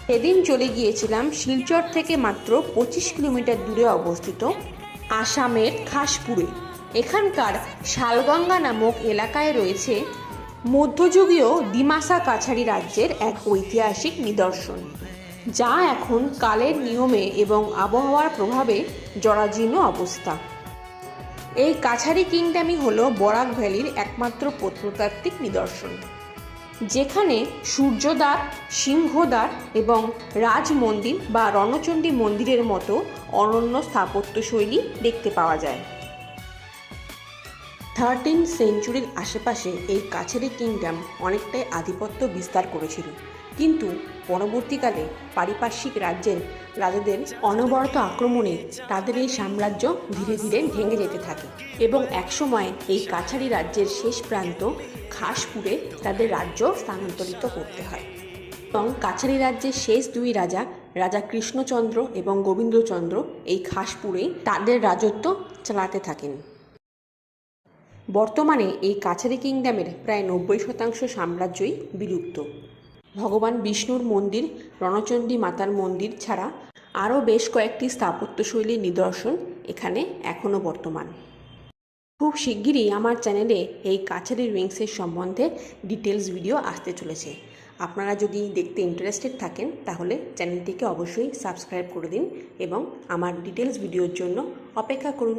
সেদিন চলে গিয়েছিলাম শিলচর থেকে মাত্র 25 কিলোমিটার দূরে অবস্থিত আসামের খাসপুরে। এখানকার শালগঙ্গা নামক এলাকায় রয়েছে মধ্যযুগীয় ডিমাসা কাছারি রাজ্যের এক ঐতিহাসিক নিদর্শন, যা এখন কালের নিয়মে এবং আবহাওয়ার প্রভাবে জরাজীর্ণ অবস্থা। এই কাছারি কিংডমই হলো বরাক ভ্যালির একমাত্র প্রত্নতাত্ত্বিক নিদর্শন, যেখানে সূর্যদ্বার, সিংহদ্বার এবং রাজ মন্দির বা রণচণ্ডী মন্দিরের মতো অনন্য স্থাপত্যশৈলী দেখতে পাওয়া যায়। 13th সেঞ্চুরির আশেপাশে এই কাছারি কিংডম অনেকটাই আধিপত্য বিস্তার করেছিল, কিন্তু পরবর্তীকালে পারিপার্শ্বিক রাজ্যের রাজাদের অনবরত আক্রমণে তাদের এই সাম্রাজ্য ধীরে ধীরে ভেঙে যেতে থাকে এবং একসময় এই কাছারি রাজ্যের শেষ প্রান্ত খাসপুরে তাদের রাজ্য স্থানান্তরিত করতে হয়। এবং কাছারি রাজ্যের শেষ দুই রাজা, রাজা কৃষ্ণচন্দ্র এবং গোবিন্দচন্দ্র, এই খাসপুরেই তাদের রাজত্ব চালাতে থাকেন। বর্তমানে এই কাছারি কিংডমের প্রায় 90% সাম্রাজ্যই বিলুপ্ত। ভগবান বিষ্ণুর মন্দির, রণচণ্ডী মাতার মন্দির ছাড়া আরও বেশ কয়েকটি স্থাপত্যশৈলীর নিদর্শন এখানে এখনও বর্তমান। খুব শিগগিরই আমার চ্যানেলে এই কাছারি রুইন্সের সম্বন্ধে ডিটেলস ভিডিও আসতে চলেছে। আপনারা যদি দেখতে ইন্টারেস্টেড থাকেন তাহলে চ্যানেলটিকে অবশ্যই সাবস্ক্রাইব করে দিন এবং আমার ডিটেলস ভিডিওর জন্য অপেক্ষা করুন।